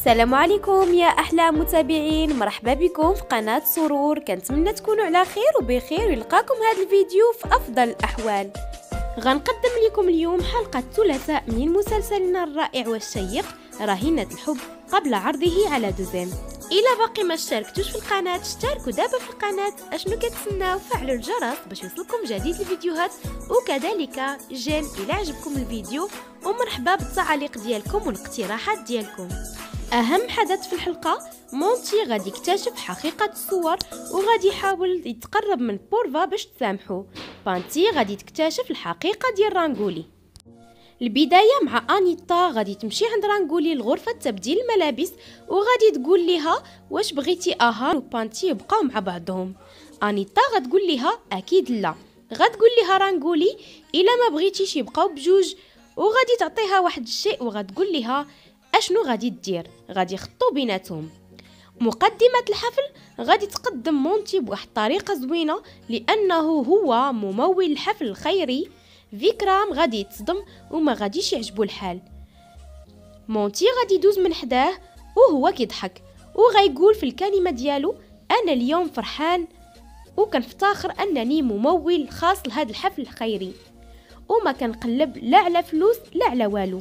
السلام عليكم يا احلى متابعين، مرحبا بكم في قناه سرور. كنتمنى تكونوا على خير وبخير ويلقاكم هذا الفيديو في افضل الاحوال. غنقدم لكم اليوم حلقه الثلاثاء من مسلسلنا الرائع والشيق رهينة الحب قبل عرضه على دوزيم. الى باقي ما اشتركتوش في القناه اشتركوا دابا في القناه. اشنو كتسناو؟ فعلوا الجرس باش يوصلكم جديد الفيديوهات، وكذلك جيم الى عجبكم الفيديو، ومرحبا بالتعاليق ديالكم والاقتراحات ديالكم. اهم حدث في الحلقه، مونتي غادي يكتشف حقيقه الصور وغادي يحاول يتقرب من بورفا باش تسامحو. بانتي غادي تكتشف الحقيقه ديال رانغولي. البدايه مع انيتا غادي تمشي عند رانغولي لغرفه تبديل الملابس وغادي تقول لها واش بغيتي اهان وبانتي يبقاو مع بعضهم. انيتا غتقول لها اكيد لا. غتقول لها رانغولي الا ما بغيتيش يبقاو بجوج، وغادي تعطيها واحد الشيء وغتقول لها اشنو غادي دير. غادي يخطو بيناتهم. مقدمة الحفل غادي تقدم مونتي بواحد الطريقة زوينة لأنه هو ممول الحفل الخيري. فيكرام غادي يتصدم وما غاديش يعجبو الحال. مونتي غادي يدوز من حداه وهو كيضحك وغايقول في الكلمة ديالو أنا اليوم فرحان وكنفتخر أنني ممول خاص لهذا الحفل الخيري، وما كنقلب لا على فلوس لا على والو.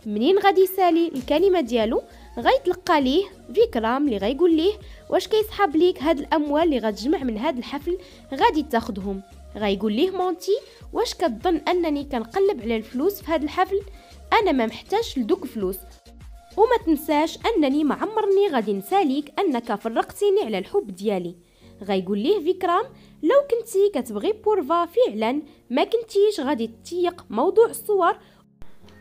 منين غادي يسالي الكلمه ديالو غيتلقى ليه فيكرام اللي غيقول ليه واش كيسحب ليك هاد الاموال اللي غتجمع من هاد الحفل غادي تاخذهم. غيقول ليه مونتي واش كتظن انني كنقلب على الفلوس في هاد الحفل؟ انا ما محتاجش لدوك فلوس، وما تنساش انني ما عمرني غادي نساليك انك فرقتيني على الحب ديالي. غيقول ليه فيكرام لو كنتي كتبغي بورفا فعلا ما كنتيش غادي تتيق موضوع الصور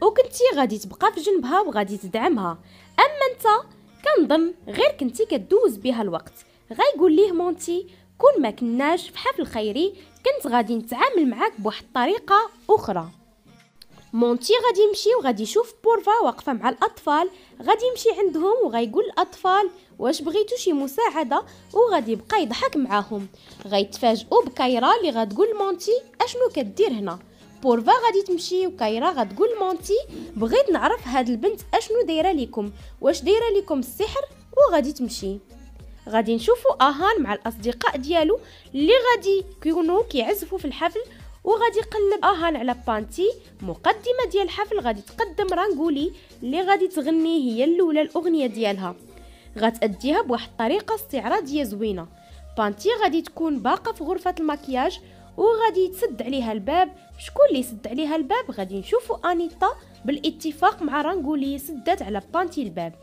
وكنتي غادي تبقى في جنبها وغادي تدعمها، اما انت كنظن غير كنتي كدوز بها الوقت. غيقول ليه مونتي كون ما كناش في حفل خيري كنت غادي نتعامل معاك بواحد الطريقه اخرى. مونتي غادي يمشي وغادي يشوف بورفا واقفه مع الاطفال. غادي يمشي عندهم وغيقول الاطفال واش بغيتوا شي مساعده، وغادي يبقى يضحك معاهم. غيتفاجئوا بكايرا اللي غتقول مونتي اشنو كدير هنا. بورفا غادي تمشي وكايرا غتقول مونتي بغيت نعرف هاد البنت اشنو دايره ليكم، واش دايره ليكم السحر، وغادي تمشي. غادي نشوفوا اهان مع الاصدقاء ديالو اللي غادي يكونوا كيعزفوا في الحفل، وغادي يقلب اهان على بانتي. مقدمه ديال الحفل غادي تقدم رانغولي اللي غادي تغني هي الاولى الاغنيه ديالها، غتأديها بواحد الطريقه استعراضيه زوينه. بانتي غادي تكون باقه في غرفه المكياج وغادي يتسد عليها الباب. شكون اللي يسد عليها الباب؟ غادي نشوفوا انيتا بالاتفاق مع رانغولي سدات على بانتي الباب.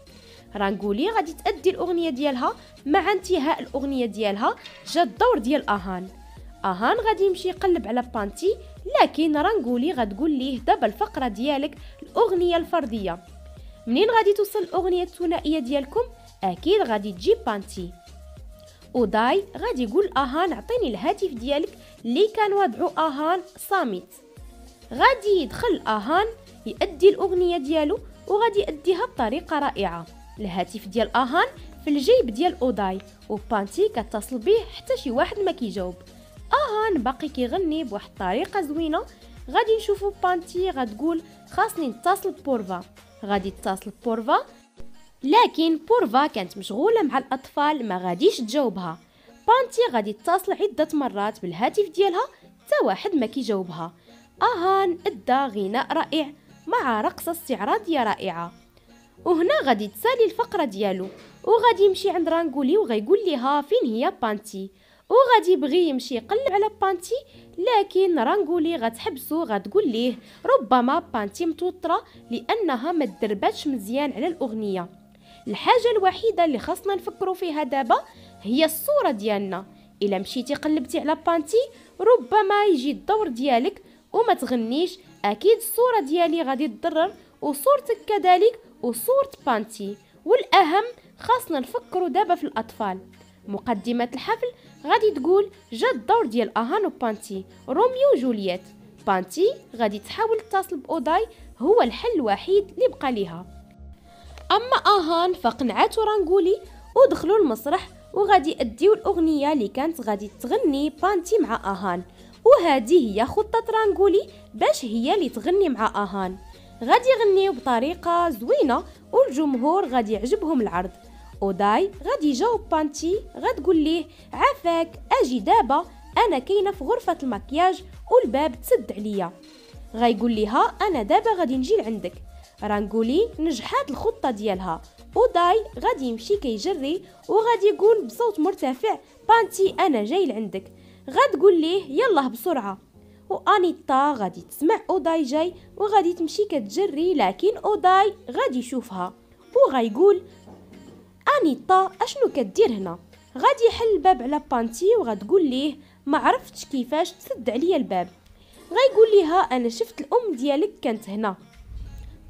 رانغولي غادي تأدي الاغنيه ديالها. مع انتهاء الاغنيه ديالها جا الدور ديال اهان. اهان غادي يمشي يقلب على بانتي، لكن رانغولي غتقول ليه دابا الفقره ديالك الاغنيه الفرديه. منين غادي توصل الاغنيه الثنائيه ديالكم اكيد غادي تجيب بانتي. وداي غادي يقول اهان عطيني الهاتف ديالك اللي كان وضعو اهان صامت. غادي يدخل اهان يأدي الاغنيه ديالو وغادي يأديها بطريقه رائعه. الهاتف ديال اهان في الجيب ديال اوداي وبانتي كتصل به حتى شي واحد ما كيجاوب. اهان باقي كيغني بواحد الطريقه زوينه. غادي نشوفوا بانتي غتقول خاصني نتصل ببورفا. غادي تتصل ببورفا، لكن بورفا كانت مشغوله مع الاطفال ما غاديش تجاوبها. بانتي غادي تتصل عده مرات بالهاتف ديالها حتى واحد ما كيجاوبها. اهان ادى غناء رائع مع رقصه استعراضيه رائعه. وهنا غادي تسالي الفقره ديالو وغادي يمشي عند رانغولي وغيقول ليها فين هي بانتي، وغادي يبغي يمشي يقلب على بانتي، لكن رانغولي غتحبسو. غتقول ليه ربما بانتي متوتره لانها ما تدرباتش مزيان على الاغنيه. الحاجه الوحيده اللي خاصنا نفكروا فيها دابا هي الصوره ديالنا. الا مشيتي قلبتي على بانتي ربما يجي الدور ديالك وما تغنيش، اكيد الصوره ديالي غادي تضرر وصورتك كذلك وصوره بانتي. والاهم خاصنا نفكروا دابا في الاطفال. مقدمه الحفل غادي تقول جا الدور ديال اهان وبانتي روميو وجولييت. بانتي غادي تحاول تتصل باوداي، هو الحل الوحيد اللي بقى ليها. اما اهان فقنعاتو رانغولي ودخلوا المسرح وغادي يأديو الاغنيه اللي كانت غادي تغني بانتي مع اهان. وهذه هي خطه رانغولي باش هي اللي تغني مع اهان. غادي يغنيو بطريقه زوينه والجمهور غادي يعجبهم العرض. أوداي غادي يجاوب بانتي، غتقول ليه عافاك اجي دابا، انا كاينه في غرفه المكياج والباب تسد عليا. غايقول ليها انا دابا غادي نجي لعندك. رانغولي نجحات الخطه ديالها. أوداي غادي يمشي كيجري وغادي يقول بصوت مرتفع بانتي انا جاي لعندك. غتقول ليه يلا بسرعه. وانيتا غادي تسمع أوداي جاي وغادي تمشي كتجري، لكن أوداي غادي يشوفها وغايقول انيتا اشنو كدير هنا. غادي يحل الباب على بانتي وغتقول ليه ما عرفتش كيفاش تسد عليا الباب. غايقول ليها انا شفت الام ديالك كانت هنا.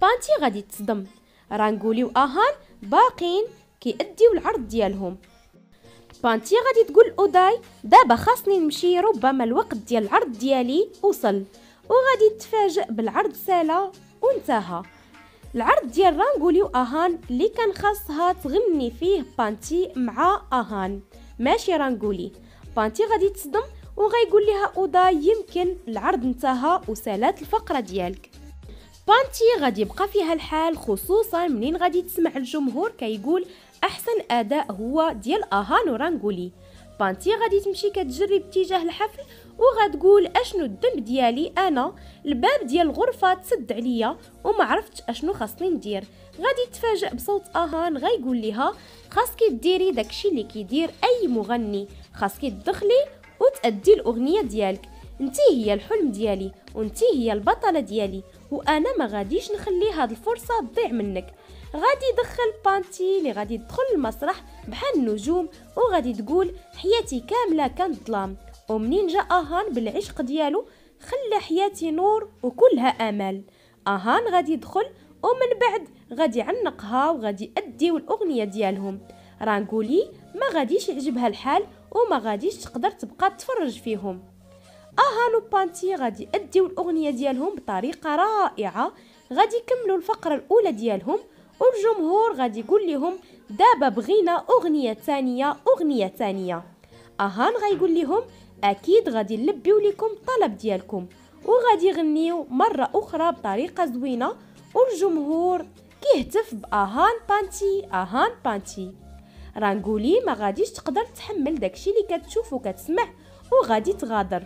بانتي غادي تصدم. رانغولي واهان باقين كيأديو العرض ديالهم. بانتي غادي تقول أوداي دابا خاصني نمشي، ربما الوقت ديال العرض ديالي وصل. وغادي تفاجئ بالعرض سالا وانتهى. العرض ديال رانغولي واهان اللي كان خاصها تغني فيه بانتي مع اهان ماشي رانغولي. بانتي غادي تصدم وغايقول لها أوداي يمكن العرض انتهى وسالات الفقره ديالك. بانتي غادي يبقى فيها الحال، خصوصا منين غادي تسمع الجمهور كيقول احسن اداء هو ديال اهان ورانغولي. بانتي غادي تمشي كتجري باتجاه الحفل وغتقول اشنو الذنب ديالي انا، الباب ديال الغرفه تسد عليا وما عرفتش اشنو خاصني ندير. غادي تفاجئ بصوت اهان غايقول ليها خاصكي ديري داكشي اللي كيدير اي مغني، خاصكي تدخلي وتأدي الاغنيه ديالك، انتي هي الحلم ديالي وانتي هي البطله ديالي وانا ما غاديش نخلي هاد الفرصه تضيع منك. غادي يدخل بانتي اللي غادي تدخل المسرح بحال النجوم وغادي تقول حياتي كامله كانت ظلام، ومنين جا اهان بالعشق ديالو خلى حياتي نور وكلها امل. اهان غادي يدخل ومن بعد غادي يعنقها وغادي يأديو الاغنيه ديالهم. رانغولي ما غاديش يعجبها الحال وما غاديش تقدر تبقى تفرج فيهم. اهان وبانتي غادي يأديو الاغنيه ديالهم بطريقه رائعه. غادي يكملوا الفقره الاولى ديالهم والجمهور غادي يقول لهم دابا بغينا اغنيه ثانيه اغنيه ثانيه. اهان غايقول لهم اكيد غادي نلبيو لكم الطلب ديالكم، وغادي يغنيو مره اخرى بطريقه زوينه والجمهور كيهتف باهان بانتي اهان بانتي. رانغولي ما غاديش تقدر تحمل داكشي اللي كتشوف وكتسمع وغادي تغادر.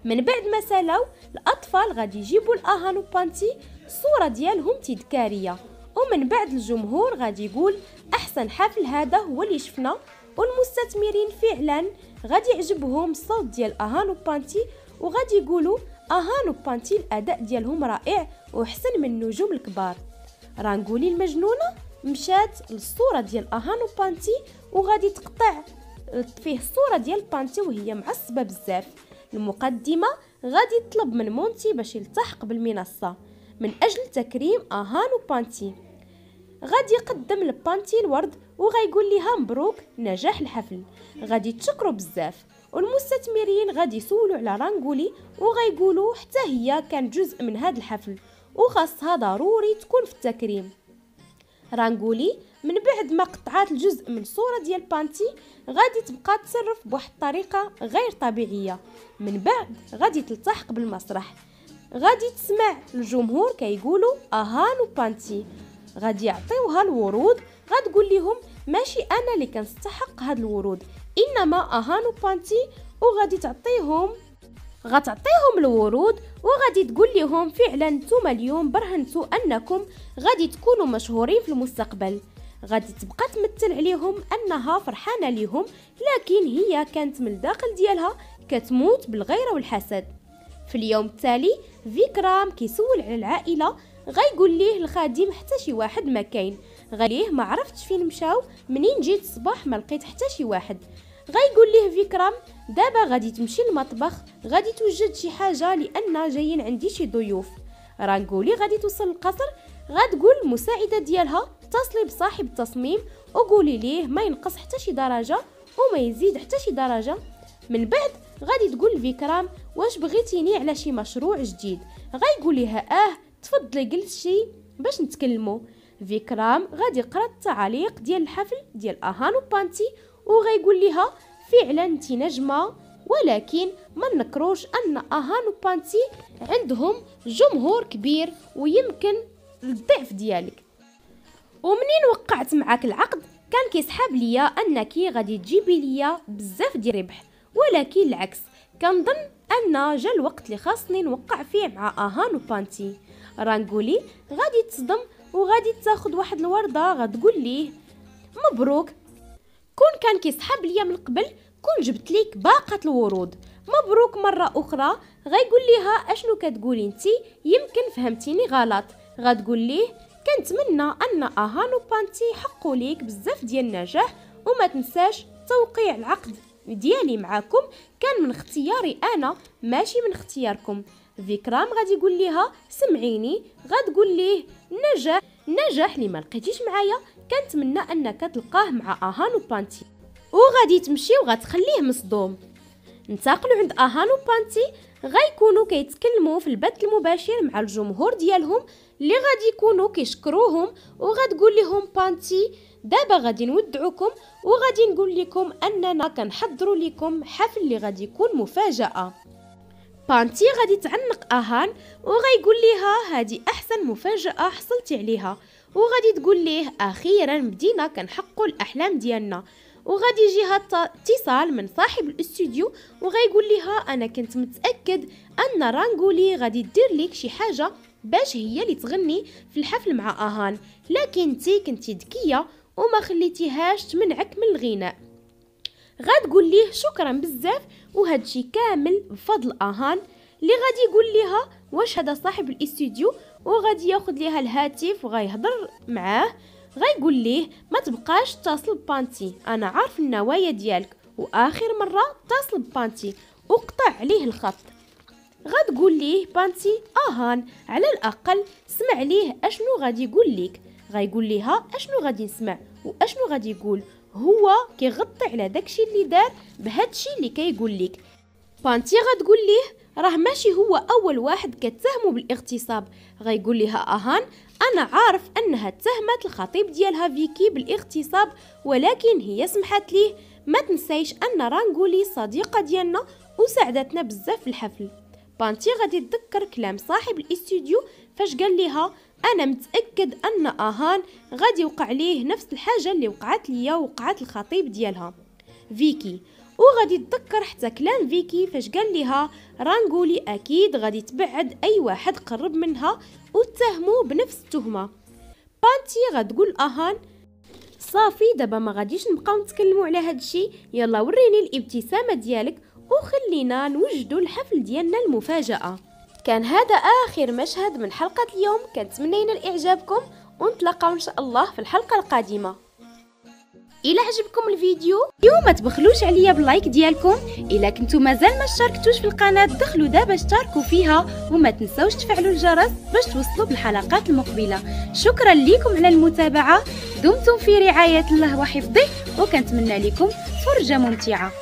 من بعد ما سالاو الاطفال غادي يجيبوا لاهان وبانتي صوره ديالهم تذكاريه، ومن بعد الجمهور غادي يقول احسن حفل هذا هو اللي شفنا، والمستثمرين فعلا غادي يعجبهم الصوت ديال اهان وبانتي وغادي يقولوا اهان وبانتي الاداء ديالهم رائع وحسن من النجوم الكبار. رانغولي المجنونه مشات للصوره ديال اهان وبانتي وغادي تقطع فيه الصوره ديال بانتي وهي معصبه بزاف. المقدمه غادي تطلب من مونتي باش يلتحق بالمنصه من اجل تكريم اهان وبانتي. غادي يقدم لبانتي الورد وغايقول ليها مبروك نجاح الحفل، غادي تشكرو بزاف. والمستثمرين غادي يسولوا على رانغولي وغايقولوا حتى هي كان جزء من هذا الحفل وخاصها ضروري تكون في التكريم. رانغولي من بعد ما قطعات الجزء من الصوره ديال بانتي غادي تبقى تصرف بواحد الطريقه غير طبيعيه. من بعد غادي تلتحق بالمسرح، غادي تسمع الجمهور كيقولوا اهان وبانتي، غادي يعطيوها الورود. غتقول لهم ماشي انا اللي كنستحق هاد الورود انما اهان وبانتي، وغادي غتعطيهم الورود وغادي تقول لهم فعلا نتوما اليوم برهنتوا انكم غادي تكونوا مشهورين في المستقبل. غادي تبقى تمثل عليهم انها فرحانه ليهم، لكن هي كانت من الداخل ديالها كتموت بالغيره والحسد. في اليوم التالي فيكرام كيسول على العائله، غايقول ليه الخادم حتى شي واحد ما كاين، غاليه ما عرفتش فين مشاو، منين جيت الصباح ما لقيت حتى شي واحد. غايقول ليه فيكرام دابا غادي تمشي للمطبخ غادي توجد شي حاجه لان جايين عندي شي ضيوف. رانغولي غادي توصل للقصر، غتقول المساعده ديالها اتصلي بصاحب التصميم وقولي ليه ما ينقص حتى شي درجه وما يزيد حتى شي درجه. من بعد غادي تقول لفيكرام واش بغيتيني على شي مشروع جديد. غايقول لها تفضلي جلسي باش نتكلموا. فيكرام غادي يقرا التعاليق ديال الحفل ديال اهان وبانتي وغايقول لها فعلا انت نجمه، ولكن ما نكروش ان اهان وبانتي عندهم جمهور كبير ويمكن الضعف ديالك. ومنين وقعت معاك العقد كان كيسحاب ليا انك غادي تجيبي ليا بزاف ديال الربح، ولكن العكس. كنظن ان جا الوقت اللي خاصني نوقع فيه مع اهان وبانتي. رانغولي غادي تصدم وغادي تاخد واحد الورده غتقول ليه مبروك، كون كان كيسحاب ليا من قبل كون جبت ليك باقه الورود. مبروك مره اخرى. غيقول ليها اشنو كتقولي انتي، يمكن فهمتيني غلط. غتقول ليه كنتمنى ان اهان وبانتي يحقوا ليك بزاف ديال النجاح، وما تنساش توقيع العقد ديالي معاكم كان من اختياري انا ماشي من اختياركم. فيكرام غادي يقول ليها سمعيني. غتقول ليه نجاح اللي ما لقيتيش معايا كنتمنى انك تلقاه مع اهان وبانتي. وغادي تمشي وغتخليه مصدوم. انتقلوا عند اهان وبانتي، غيكونوا كيتكلموا في البث المباشر مع الجمهور ديالهم اللي غادي يكونوا كيشكروهم. وغتقول لهم بانتي دابا غادي نودعوكم وغادي نقول لكم اننا كنحضروا لكم حفل اللي غادي يكون مفاجأة. بانتي غادي تعنق اهان وغيقول ليها هذه احسن مفاجأة حصلتي عليها. وغادي تقول ليه اخيرا بدينا كنحققوا الاحلام ديالنا. وغادي يجيها اتصال من صاحب الاستوديو وغيقول لها انا كنت متاكد ان رانغولي غادي دير لك شي حاجه باش هي اللي تغني في الحفل مع اهان، لكن انتي كنتي ذكيه وما خليتيهاش تمنعك من الغناء. غتقول ليه شكرا بزاف وهادشي كامل بفضل اهان. اللي غادي يقول لها واش هذا صاحب الاستوديو، وغادي ياخذ ليها الهاتف وغيهضر معاه. غيقول ليه ما تبقاش تتصل ببانتي، انا عارف النوايا ديالك، واخر مره اتصل ببانتي وقطع عليه الخط. غتقول ليه بانتي اهان على الاقل سمع ليه اشنو غادي يقول لك. غيقول ليها اشنو غادي نسمع واشنو غادي يقول، هو كيغطي على داكشي اللي دار بهادشي اللي كيقول لك. بانتي غتقول ليه راه ماشي هو اول واحد كتهمه بالاغتصاب. غيقول لها اهان انا عارف انها اتهمت الخطيب ديالها فيكي بالاغتصاب، ولكن هي سمحت ليه. ما تنسيش ان رانغولي صديقه ديالنا وساعدتنا بزاف في الحفل. بانتي غادي تذكر كلام صاحب الاستوديو فاش قال لها انا متاكد ان اهان غادي يوقع ليه نفس الحاجه اللي وقعت ليا وقعت الخطيب ديالها فيكي. وغادي تذكر حتى كلام فيكي فاش قال لها رانغولي اكيد غادي تبعد اي واحد قرب منها وتهمه بنفس التهمه. بانتي غتقول اهان صافي دابا ما غاديش نبقاو نتكلموا على هادشي، يلا وريني الابتسامه ديالك وخلينا نوجدوا الحفل ديالنا المفاجاه. كان هذا اخر مشهد من حلقه اليوم، كنتمنى اعجابكم ونتلاقاو ان شاء الله في الحلقه القادمه. الى عجبكم الفيديو ما تبخلوش عليا باللايك ديالكم. الى كنتو مازال ما اشتركتوش في القناه دخلوا دابا اشتركوا فيها وما تنسوش تفعلوا الجرس باش توصلوا بالحلقات المقبله. شكرا لكم على المتابعه، دمتم في رعايه الله وحفظه، وكنتمنى لكم فرجه ممتعه.